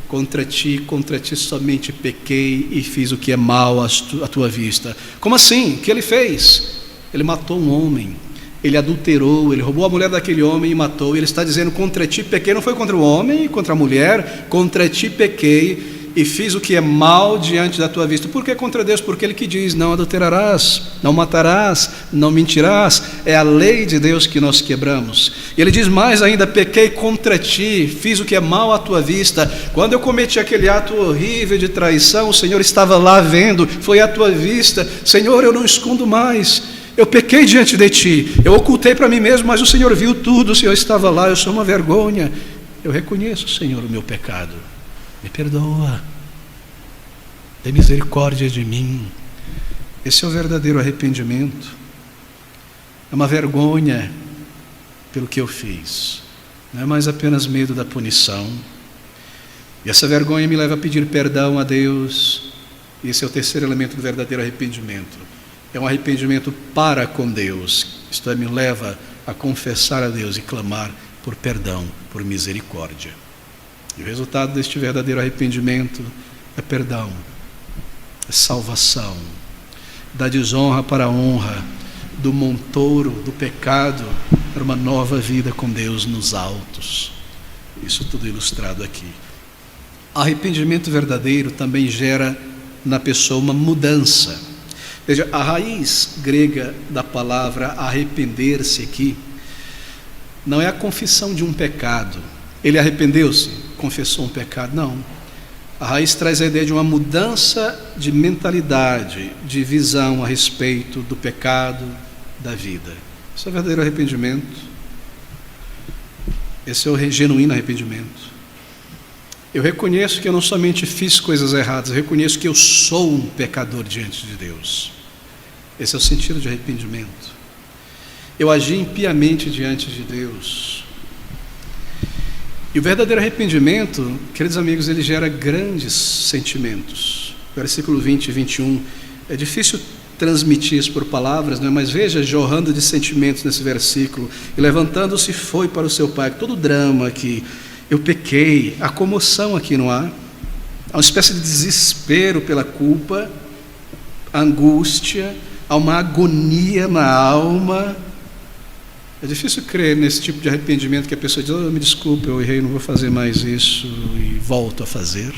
[SPEAKER 1] contra ti somente pequei e fiz o que é mal à tua vista. Como assim? O que ele fez? Ele matou um homem, ele adulterou, ele roubou a mulher daquele homem e matou. Ele está dizendo: contra ti pequei. Não foi contra o homem e contra a mulher, contra ti pequei e fiz o que é mal diante da tua vista. Por que contra Deus? Porque Ele que diz: não adulterarás, não matarás, não mentirás. É a lei de Deus que nós quebramos. E Ele diz mais ainda: pequei contra ti, fiz o que é mal à tua vista. Quando eu cometi aquele ato horrível de traição, o Senhor estava lá vendo, foi à tua vista. Senhor, eu não escondo mais, eu pequei diante de ti, eu ocultei para mim mesmo, mas o Senhor viu tudo, o Senhor estava lá. Eu sou uma vergonha, eu reconheço, Senhor, o meu pecado, me perdoa, tem misericórdia de mim. Esse é o verdadeiro arrependimento. É uma vergonha pelo que eu fiz, não é mais apenas medo da punição. E essa vergonha me leva a pedir perdão a Deus. E esse é o terceiro elemento do verdadeiro arrependimento. É um arrependimento para com Deus, isto é, me leva a confessar a Deus e clamar por perdão, por misericórdia. E o resultado deste verdadeiro arrependimento é perdão, é salvação, da desonra para a honra, do montouro, do pecado, para uma nova vida com Deus nos altos. Isso tudo ilustrado aqui. Arrependimento verdadeiro também gera na pessoa uma mudança. Veja, a raiz grega da palavra arrepender-se aqui não é a confissão de um pecado. Ele arrependeu-se, confessou um pecado, não. A raiz traz a ideia de uma mudança de mentalidade, de visão a respeito do pecado, da vida. Isso é verdadeiro arrependimento. Esse é o genuíno arrependimento. Eu reconheço que eu não somente fiz coisas erradas, eu reconheço que eu sou um pecador diante de Deus. Esse é o sentido de arrependimento. Eu agi impiamente diante de Deus. E o verdadeiro arrependimento, queridos amigos, ele gera grandes sentimentos. Versículo 20 e 21, é difícil transmitir isso por palavras, né? Mas veja, jorrando de sentimentos nesse versículo, e levantando-se foi para o seu pai, todo o drama aqui, eu pequei, a comoção aqui não há, há uma espécie de desespero pela culpa, angústia, há uma agonia na alma. É difícil crer nesse tipo de arrependimento que a pessoa diz, me desculpe, eu errei, não vou fazer mais isso, e volto a fazer.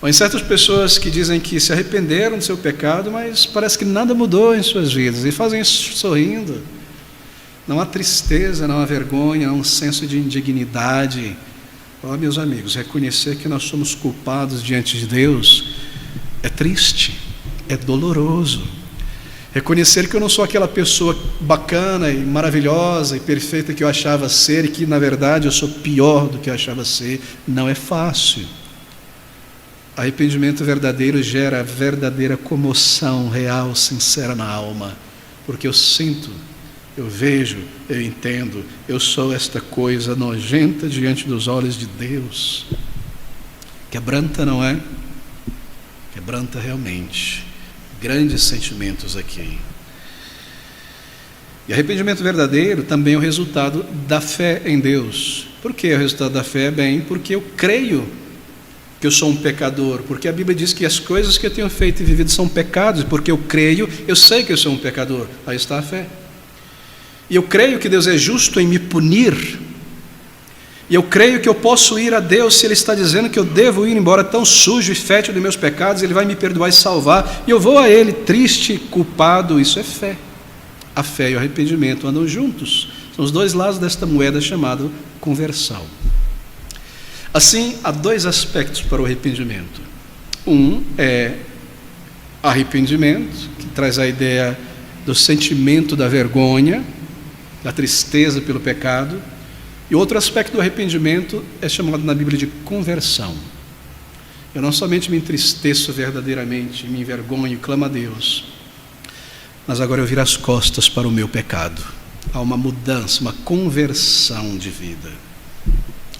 [SPEAKER 1] Ou em certas pessoas que dizem que se arrependeram do seu pecado, mas parece que nada mudou em suas vidas, e fazem isso sorrindo. Não há tristeza, não há vergonha, não há um senso de indignidade. Meus amigos, reconhecer que nós somos culpados diante de Deus é triste, é doloroso. Reconhecer que eu não sou aquela pessoa bacana e maravilhosa e perfeita que eu achava ser, e que na verdade eu sou pior do que eu achava ser, não é fácil. Arrependimento verdadeiro gera verdadeira comoção real, sincera na alma, porque eu sinto, eu vejo, eu entendo, eu sou esta coisa nojenta diante dos olhos de Deus. Quebranta, não é? Quebranta realmente. Grandes sentimentos aqui. E arrependimento verdadeiro também é o resultado da fé em Deus. Por que é o resultado da fé? Bem, porque eu creio que eu sou um pecador, porque a Bíblia diz que as coisas que eu tenho feito e vivido são pecados, e porque eu creio, eu sei que eu sou um pecador. Aí está a fé. E eu creio que Deus é justo em me punir, e eu creio que eu posso ir a Deus se Ele está dizendo que eu devo ir embora tão sujo e fétido de meus pecados, Ele vai me perdoar e salvar, e eu vou a Ele triste, culpado. Isso é fé. A fé e o arrependimento andam juntos, são os dois lados desta moeda chamada conversão. Assim, há dois aspectos para o arrependimento. Um é arrependimento, que traz a ideia do sentimento da vergonha, da tristeza pelo pecado. E outro aspecto do arrependimento é chamado na Bíblia de conversão. Eu não somente me entristeço verdadeiramente, me envergonho, clamo a Deus, mas agora eu viro as costas para o meu pecado. Há uma mudança, uma conversão de vida.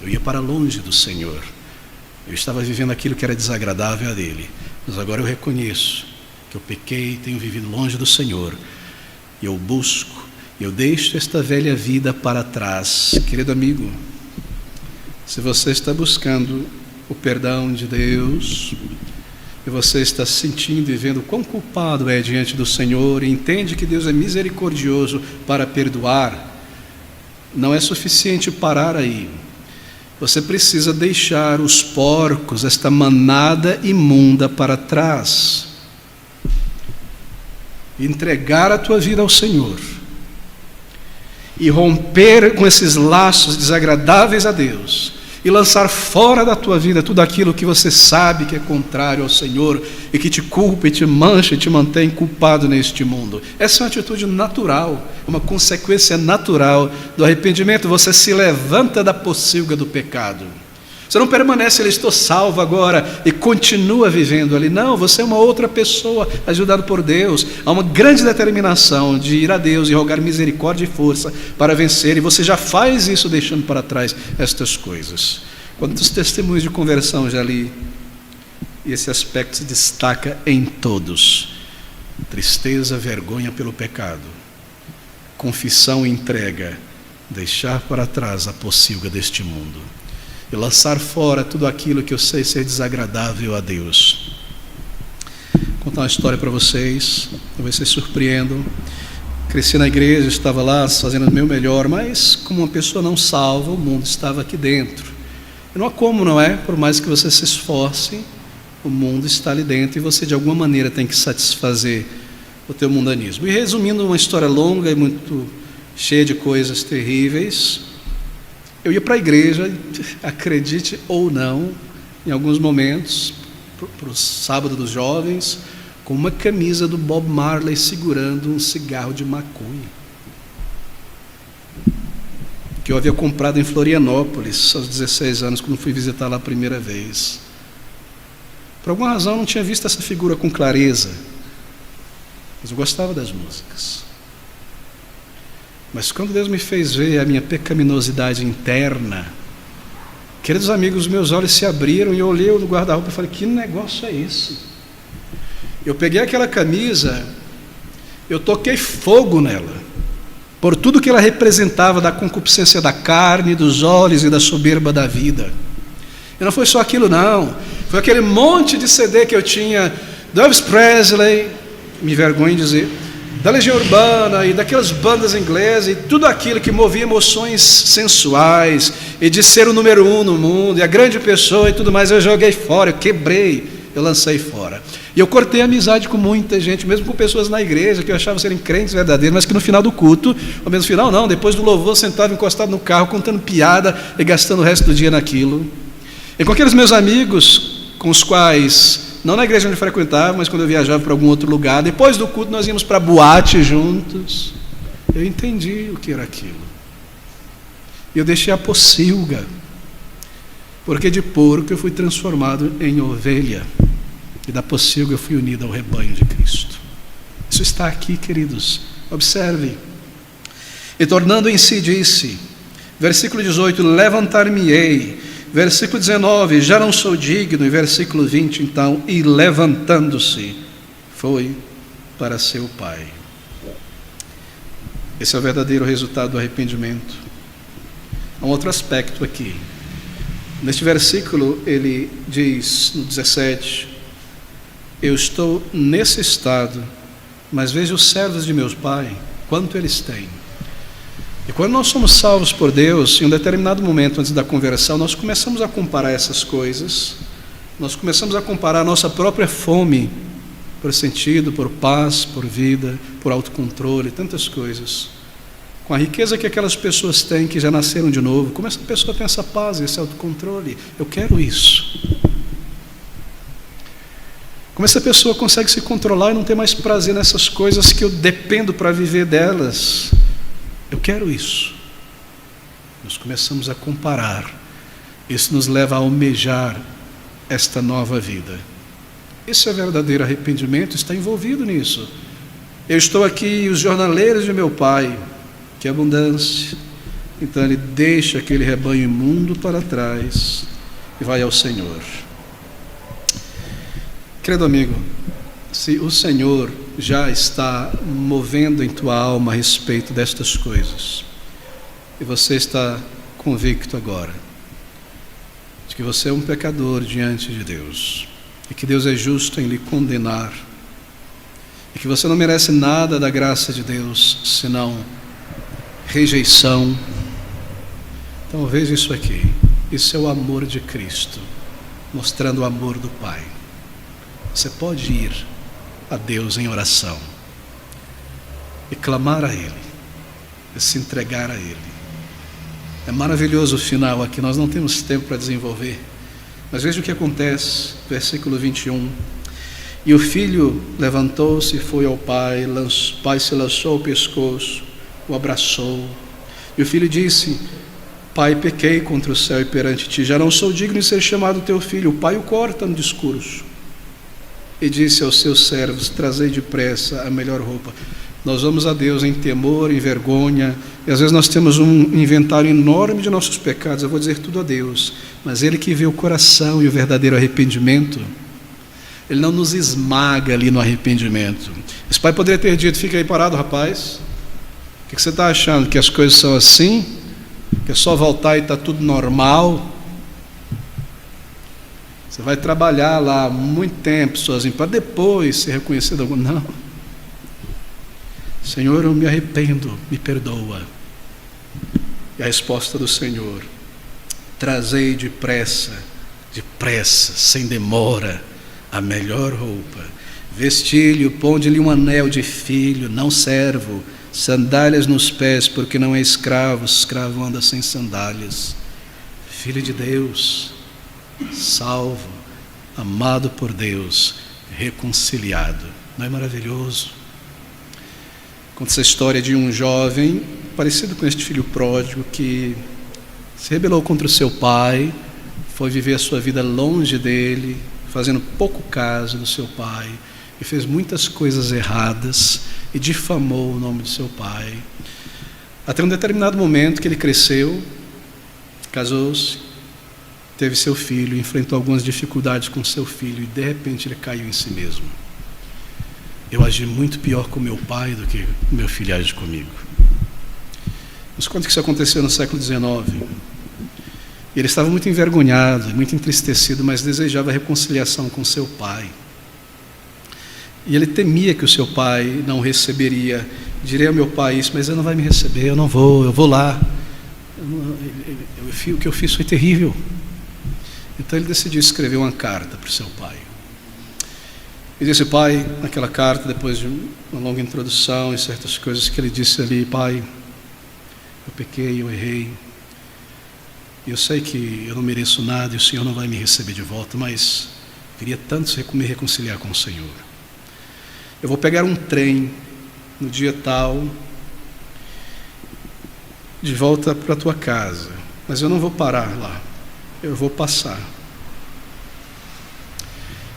[SPEAKER 1] Eu ia para longe do Senhor, eu estava vivendo aquilo que era desagradável a Ele, mas agora eu reconheço que eu pequei, tenho vivido longe do Senhor, e eu busco, eu deixo esta velha vida para trás. Querido amigo, se você está buscando o perdão de Deus, e você está sentindo e vendo quão culpado é diante do Senhor, e entende que Deus é misericordioso para perdoar, não é suficiente parar aí. Você precisa deixar os porcos, esta manada imunda para trás, entregar a tua vida ao Senhor e romper com esses laços desagradáveis a Deus e lançar fora da tua vida tudo aquilo que você sabe que é contrário ao Senhor e que te culpa e te mancha e te mantém culpado neste mundo. Essa é uma atitude natural, uma consequência natural do arrependimento. Você se levanta da pocilga do pecado. Você não permanece ali, estou salvo agora, e continua vivendo ali. Não, você é uma outra pessoa, ajudado por Deus. Há uma grande determinação de ir a Deus e rogar misericórdia e força para vencer, e você já faz isso deixando para trás estas coisas. Quantos testemunhos de conversão já li? E esse aspecto se destaca em todos: tristeza, vergonha pelo pecado, confissão e entrega, deixar para trás a pocilga deste mundo e lançar fora tudo aquilo que eu sei ser desagradável a Deus. Vou contar uma história para vocês, talvez vocês surpreendam. Cresci na igreja, estava lá fazendo o meu melhor, mas como uma pessoa não salva, o mundo estava aqui dentro. E não há como, não é? Por mais que você se esforce, o mundo está ali dentro e você de alguma maneira tem que satisfazer o teu mundanismo. E resumindo uma história longa e muito cheia de coisas terríveis, eu ia para a igreja, acredite ou não, em alguns momentos, para o sábado dos jovens, com uma camisa do Bob Marley segurando um cigarro de maconha, que eu havia comprado em Florianópolis, aos 16 anos, quando fui visitar lá a primeira vez. Por alguma razão eu não tinha visto essa figura com clareza, mas eu gostava das músicas. Mas quando Deus me fez ver a minha pecaminosidade interna, Queridos amigos, meus olhos se abriram e eu olhei no guarda-roupa e falei, que negócio é esse? Eu peguei aquela camisa, eu toquei fogo nela, por tudo que ela representava da concupiscência da carne, dos olhos e da soberba da vida. E não foi só aquilo não, foi aquele monte de CD que eu tinha, do Elvis Presley, me vergonho de dizer, da Legião Urbana e daquelas bandas inglesas e tudo aquilo que movia emoções sensuais e de ser o número 1 no mundo e a grande pessoa e tudo mais, eu joguei fora, eu quebrei, eu lancei fora. E eu cortei amizade com muita gente, mesmo com pessoas na igreja que eu achava serem crentes verdadeiros, mas que no final do culto, ou mesmo no final não, depois do louvor, sentava encostado no carro, contando piada e gastando o resto do dia naquilo. E com aqueles meus amigos com os quais, não na igreja onde eu frequentava, mas quando eu viajava para algum outro lugar, depois do culto nós íamos para a boate juntos, eu entendi o que era aquilo. E eu deixei a pocilga, porque de porco eu fui transformado em ovelha, e da pocilga eu fui unido ao rebanho de Cristo. Isso está aqui, queridos, observe. E tornando em si disse, versículo 18, levantar-me-ei. Versículo 19, já não sou digno. E versículo 20, então, e levantando-se, foi para seu pai. Esse é o verdadeiro resultado do arrependimento. Há um outro aspecto aqui. Neste versículo, ele diz, no 17, eu estou nesse estado, mas veja os servos de meu pai, quanto eles têm. E quando nós somos salvos por Deus, em um determinado momento antes da conversão, nós começamos a comparar essas coisas, nós começamos a comparar a nossa própria fome por sentido, por paz, por vida, por autocontrole, tantas coisas, com a riqueza que aquelas pessoas têm que já nasceram de novo. Como essa pessoa tem essa paz, esse autocontrole? Eu quero isso. Como essa pessoa consegue se controlar e não ter mais prazer nessas coisas que eu dependo para viver delas? Eu quero isso. Nós começamos a comparar. Isso nos leva a almejar esta nova vida. Esse é verdadeiro arrependimento, está envolvido nisso. Eu estou aqui, os jornaleiros de meu pai, que abundância. Então ele deixa aquele rebanho imundo para trás e vai ao Senhor. Querido amigo, se o Senhor já está movendo em tua alma a respeito destas coisas, e você está convicto agora de que você é um pecador diante de Deus, e que Deus é justo em lhe condenar, e que você não merece nada da graça de Deus, senão rejeição, então veja isso aqui, isso é o amor de Cristo, mostrando o amor do Pai. Você pode ir a Deus em oração e clamar a Ele e se entregar a Ele. É maravilhoso o final aqui, nós não temos tempo para desenvolver, mas veja o que acontece, versículo 21. E o filho levantou-se e foi ao pai, o pai se lançou ao pescoço, o abraçou, e o filho disse, pai, pequei contra o céu e perante ti, já não sou digno de ser chamado teu filho. O pai o corta no discurso e disse aos seus servos, trazei depressa a melhor roupa. Nós vamos a Deus em temor, em vergonha, e às vezes nós temos um inventário enorme de nossos pecados. Eu vou dizer tudo a Deus, mas Ele que vê o coração e o verdadeiro arrependimento, Ele não nos esmaga ali no arrependimento. Esse pai poderia ter dito, fica aí parado, rapaz, o que você está achando, que as coisas são assim? Que é só voltar e está tudo normal? Você vai trabalhar lá muito tempo sozinho, para depois ser reconhecido algum. Não. Senhor, eu me arrependo, me perdoa. E a resposta do Senhor, trazei depressa, sem demora, a melhor roupa, vestilho, ponde-lhe um anel de filho, não servo, sandálias nos pés, porque não é escravo, escravo anda sem sandálias. Filho de Deus, salvo, amado por Deus, reconciliado. Não é maravilhoso? Conta essa história de um jovem parecido com este filho pródigo que se rebelou contra o seu pai, foi viver a sua vida longe dele, fazendo pouco caso do seu pai, e fez muitas coisas erradas e difamou o nome do seu pai, até um determinado momento que ele cresceu, casou-se, teve seu filho, enfrentou algumas dificuldades com seu filho e de repente ele caiu em si mesmo. Eu agi muito pior com meu pai do que meu filho age comigo. Mas quando que isso aconteceu no século XIX? Ele estava muito envergonhado, muito entristecido, mas desejava reconciliação com seu pai. E ele temia que o seu pai não receberia. Direi ao meu pai isso, mas ele não vai me receber, eu vou lá. O que eu fiz foi terrível. Então ele decidiu escrever uma carta para o seu pai. E disse: pai, naquela carta, depois de uma longa introdução e certas coisas que ele disse ali: pai, eu pequei, eu errei. Eu sei que eu não mereço nada e o Senhor não vai me receber de volta, mas queria tanto me reconciliar com o Senhor. Eu vou pegar um trem no dia tal de volta para a tua casa, mas eu não vou parar lá, eu vou passar.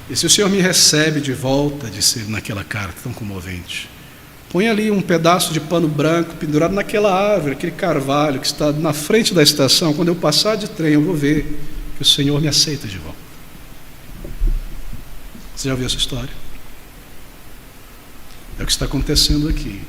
[SPEAKER 1] E se o Senhor me recebe de volta, disse ele naquela carta tão comovente, põe ali um pedaço de pano branco pendurado naquela árvore, aquele carvalho que está na frente da estação. Quando eu passar de trem, eu vou ver que o Senhor me aceita de volta. Você já ouviu essa história? É o que está acontecendo aqui.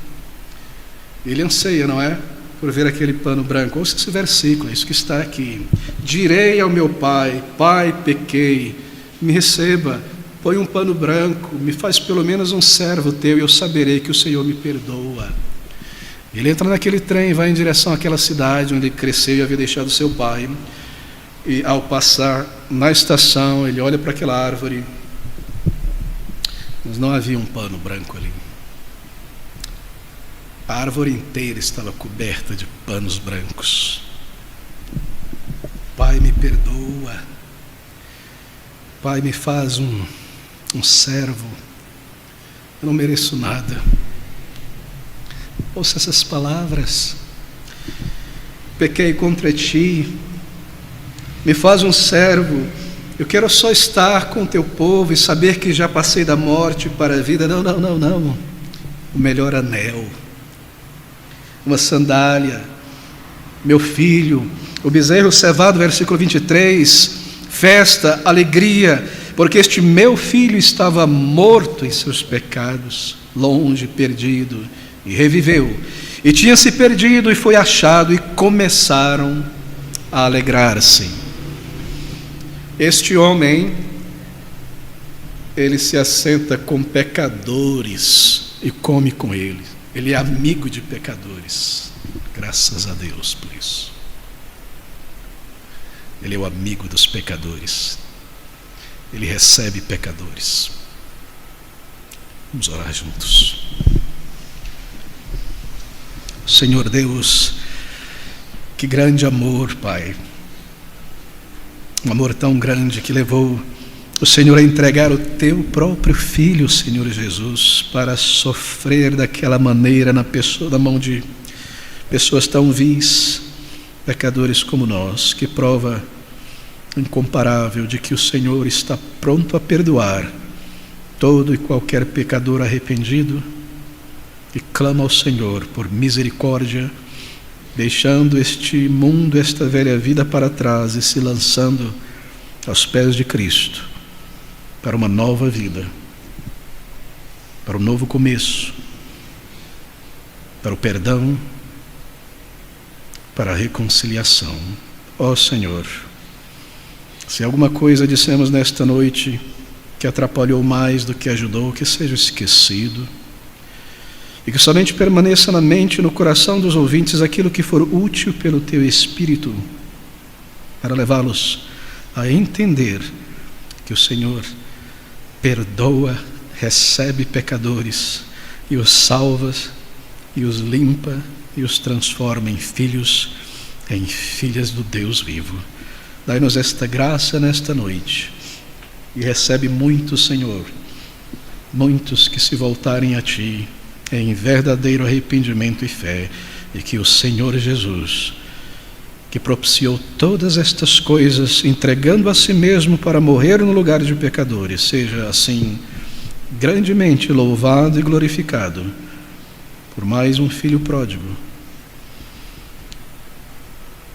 [SPEAKER 1] Ele anseia, não é? Por ver aquele pano branco. Ouça esse versículo, é isso que está aqui. Direi ao meu pai: pai, pequei, me receba, põe um pano branco, me faz pelo menos um servo teu e eu saberei que o Senhor me perdoa. Ele entra naquele trem e vai em direção àquela cidade onde ele cresceu e havia deixado seu pai. E ao passar na estação, ele olha para aquela árvore, mas não havia um pano branco ali. A árvore inteira estava coberta de panos brancos. Pai, me perdoa. Pai, me faz um servo. Eu não mereço nada. Ouça essas palavras. Pequei contra ti. Me faz um servo. Eu quero só estar com teu povo e saber que já passei da morte para a vida. Não. O melhor anel, uma sandália, meu filho, o bezerro cevado, versículo 23, festa, alegria, porque este meu filho estava morto em seus pecados, longe, perdido, e reviveu, e tinha se perdido e foi achado, e começaram a alegrar-se. Este homem, ele se assenta com pecadores e come com eles. Ele é amigo de pecadores, graças a Deus por isso. Ele é o amigo dos pecadores. Ele recebe pecadores. Vamos orar juntos. Senhor Deus, que grande amor, Pai. Um amor tão grande que levou o Senhor a entregar o teu próprio Filho, Senhor Jesus, para sofrer daquela maneira na mão de pessoas tão vis, pecadores como nós. Que prova incomparável de que o Senhor está pronto a perdoar todo e qualquer pecador arrependido que clama ao Senhor por misericórdia, deixando este mundo, esta velha vida para trás e se lançando aos pés de Cristo para uma nova vida, para um novo começo, para o perdão, para a reconciliação. Ó Senhor, se alguma coisa dissemos nesta noite que atrapalhou mais do que ajudou, que seja esquecido, e que somente permaneça na mente e no coração dos ouvintes aquilo que for útil pelo Teu Espírito, para levá-los a entender que o Senhor perdoa, recebe pecadores e os salva e os limpa e os transforma em filhos, em filhas do Deus vivo. Dai-nos esta graça nesta noite e recebe muitos, Senhor, muitos que se voltarem a Ti em verdadeiro arrependimento e fé, e que o Senhor Jesus, que propiciou todas estas coisas, entregando a si mesmo para morrer no lugar de pecadores, seja assim grandemente louvado e glorificado por mais um filho pródigo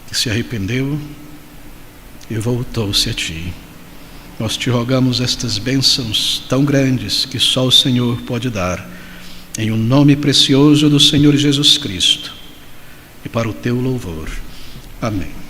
[SPEAKER 1] que se arrependeu e voltou-se a ti. Nós te rogamos estas bênçãos tão grandes que só o Senhor pode dar, em o nome precioso do Senhor Jesus Cristo, e para o teu louvor. Amém.